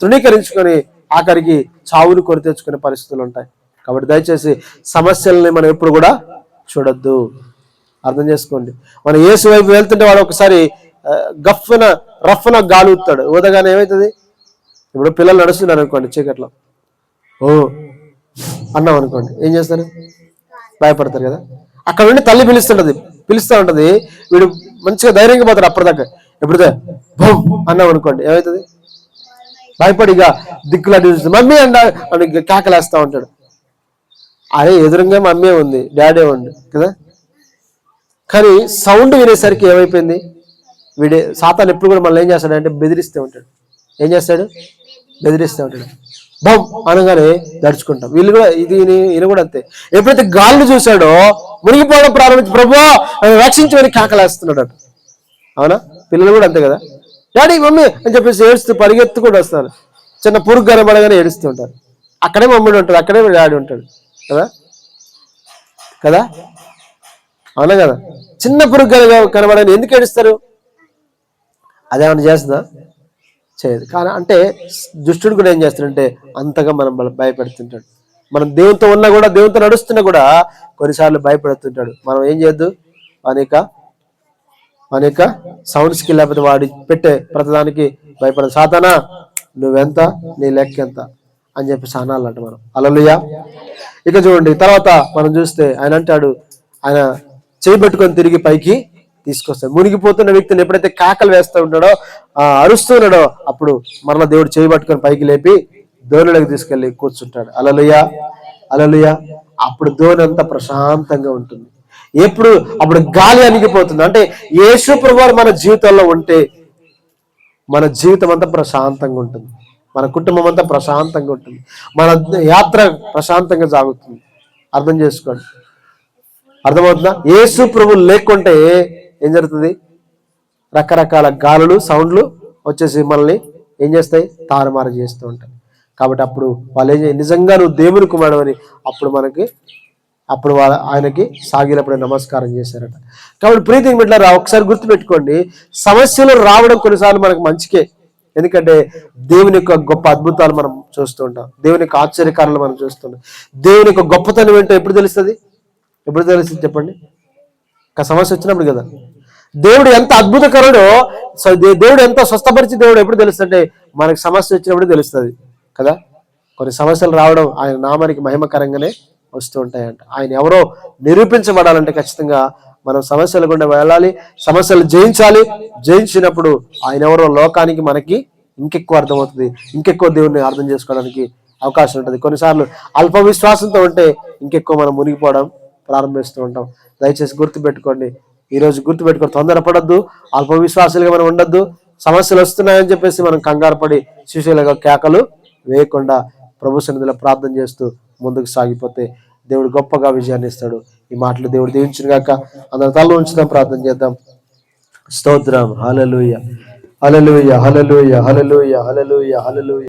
తృణీకరించుకొని ఆఖరికి చావును కొని తెచ్చుకునే పరిస్థితులు ఉంటాయి. కాబట్టి దయచేసి సమస్యల్ని మనం ఎప్పుడు కూడా చూడొద్దు. అర్థం చేసుకోండి. మనం యేసు వైపు వెళ్తుంటే వాడు ఒకసారి రఫ్న గాలి ఊతాడు. ఊదగానే ఏమవుతుంది? ఇప్పుడు పిల్లలు నడుస్తున్నారు అనుకోండి, చీకట్లో ఓ అన్నాం అనుకోండి, ఏం చేస్తారు? భయపడతారు కదా. అక్కడ నుండి తల్లి పిలుస్తూ ఉంటది, వీడు మంచిగా ధైర్యంగా పోతాడు. అప్పటిదాకా ఎప్పుడుదే భం అన్నాం అనుకోండి, ఏమవుతుంది? భయపడిగా దిక్కులా చూస్తుంది, మమ్మీ అని కేకలేస్తా ఉంటాడు. అరే ఎదురుగా మమ్మీ ఉంది, డాడీ ఉంది కదా. కానీ సౌండ్ వినేసరికి ఏమైపోయింది? సాతాను ఎప్పుడు కూడా మళ్ళీ ఏం చేస్తాడంటే బెదిరిస్తూ ఉంటాడు. ఏం చేస్తాడు? బెదిరిస్తూ ఉంటాడు. బం అనగానే దడుచుకుంటాం. వీళ్ళు కూడా ఈయన కూడా అంతే. ఎప్పుడైతే గాలిని చూశాడో మునిగిపోవడం ప్రారంభించి ప్రభువా రక్షించమని కేకలేస్తున్నాడు. అవునా? పిల్లలు కూడా అంతే కదా. డాడీ మమ్మీ అని చెప్పేసి ఏడుస్తూ పరిగెత్తు కూడా వస్తారు. చిన్న పురుగు కనబడగానే ఏడుస్తూ ఉంటారు. అక్కడే మమ్మీ ఉంటాడు, అక్కడే డాడీ ఉంటాడు కదా కదా. అవునా కదా. చిన్న పురుగు కనబడగానే ఎందుకు ఏడుస్తారు? అదేమన్నా చేస్తుందా? చేయదు. కానీ అంటే దుష్టుడు కూడా ఏం చేస్తాడంటే అంతగా మనం భయపెడుతుంటాడు. మనం దేవునితో ఉన్నా కూడా, దేవునితో నడుస్తున్నా కూడా కొన్నిసార్లు భయపెడుతుంటాడు. మనం ఏం చేయొద్దు? అనేక సౌండ్స్కి లేకపోతే వాడి పెట్టే ప్రతిదానికి భయపడదు. సాతానా నువ్వెంత, నీ లెక్క ఎంత అని చెప్పి అనాలంట మనం. హల్లెలూయా. ఇక చూడండి, తర్వాత మనం చూస్తే ఆయన అంటాడు, ఆయన చేయబెట్టుకొని తిరిగి పైకి తీసుకొస్తాడు. మునిగిపోతున్న వ్యక్తిని ఎప్పుడైతే కేకలు వేస్తూ ఉంటాడో, అరుస్తూ ఉన్నాడో, అప్పుడు మరలా దేవుడు చేయబట్టుకొని పైకి లేపి ధోనిలోకి తీసుకెళ్లి కూర్చుంటాడు. హల్లెలూయా, హల్లెలూయా. అప్పుడు ధోని అంతా ప్రశాంతంగా ఉంటుంది. అప్పుడు గాలి అణిగిపోతుంది. అంటే యేసు ప్రభువు మన జీవితంలో ఉంటే మన జీవితం అంతా ప్రశాంతంగా ఉంటుంది, మన కుటుంబం అంతా ప్రశాంతంగా ఉంటుంది, మన యాత్ర ప్రశాంతంగా సాగుతుంది. అర్థం చేసుకోండి. అర్థమవుతుందా? యేసు ప్రభువు లేకుంటే ఏం జరుగుతుంది? రకరకాల గాలులు, సౌండ్లు వచ్చేసి మనల్ని ఏం చేస్తాయి? తారుమారు చేస్తూ ఉంటాయి. కాబట్టి అప్పుడు వాళ్ళు నిజంగా నువ్వు దేవుని కుమారుడు అని అప్పుడు ఆయనకి సాగినప్పుడు నమస్కారం చేశారట. కాబట్టి ప్రీతిని బిడ్డలారా, ఒకసారి గుర్తుపెట్టుకోండి, సమస్యలు రావడం కొన్నిసార్లు మనకు మంచికే. ఎందుకంటే దేవుని యొక్క గొప్ప అద్భుతాలు మనం చూస్తూ ఉంటాం, దేవుని యొక్క ఆశ్చర్యకారాలు మనం చూస్తుంటాం. దేవుని యొక్క గొప్పతనం ఏంటో ఎప్పుడు తెలుస్తుంది చెప్పండి? ఒక సమస్య వచ్చినప్పుడు కదా. దేవుడు ఎంత అద్భుతకరుడో, దేవుడు ఎంత స్వస్థపరిచి దేవుడు ఎప్పుడు తెలుస్తుంటే మనకి సమస్య వచ్చినప్పుడు తెలుస్తుంది కదా. కొన్ని సమస్యలు రావడం ఆయన నామానికి మహిమకరంగానే వస్తూ ఉంటాయంట. ఆయన ఎవరో నిరూపించబడాలంటే ఖచ్చితంగా మనం సమస్యల గుండా వెళ్ళాలి, సమస్యలు జయించాలి. జయించినప్పుడు ఆయన ఎవరో లోకానికి మనకి ఇంకెక్కువ అర్థమవుతుంది, ఇంకెక్కువ దేవుడిని అర్థం చేసుకోవడానికి అవకాశం ఉంటుంది. కొన్నిసార్లు అల్ప విశ్వాసంతో ఉంటే ఇంకెక్కువ మనం మునిగిపోవడం ప్రారంభిస్తూ ఉంటాం. దయచేసి గుర్తుపెట్టుకోండి, ఈరోజు గుర్తుపెట్టుకొని తొందరపడద్దు, అల్ప విశ్వాసాలుగా మనం ఉండొద్దు. సమస్యలు వస్తున్నాయని చెప్పేసి మనం కంగారు పడి శిశువులుగా కేకలు వేయకుండా ప్రభు సన్నిధిలో ప్రార్థన చేస్తూ ముందుకు సాగిపోతే దేవుడు గొప్పగా విజయాన్ని ఇస్తాడు. ఈ మాటలు దేవుడు దీవించును గాక. అందరం తల ఉంచుదాం, ప్రార్థన చేద్దాం. స్తోత్రం. హల్లెలూయా, హల్లెలూయా, హల్లెలూయా, హల్లెలూయా, హల్లెలూయా, హల్లెలూయా.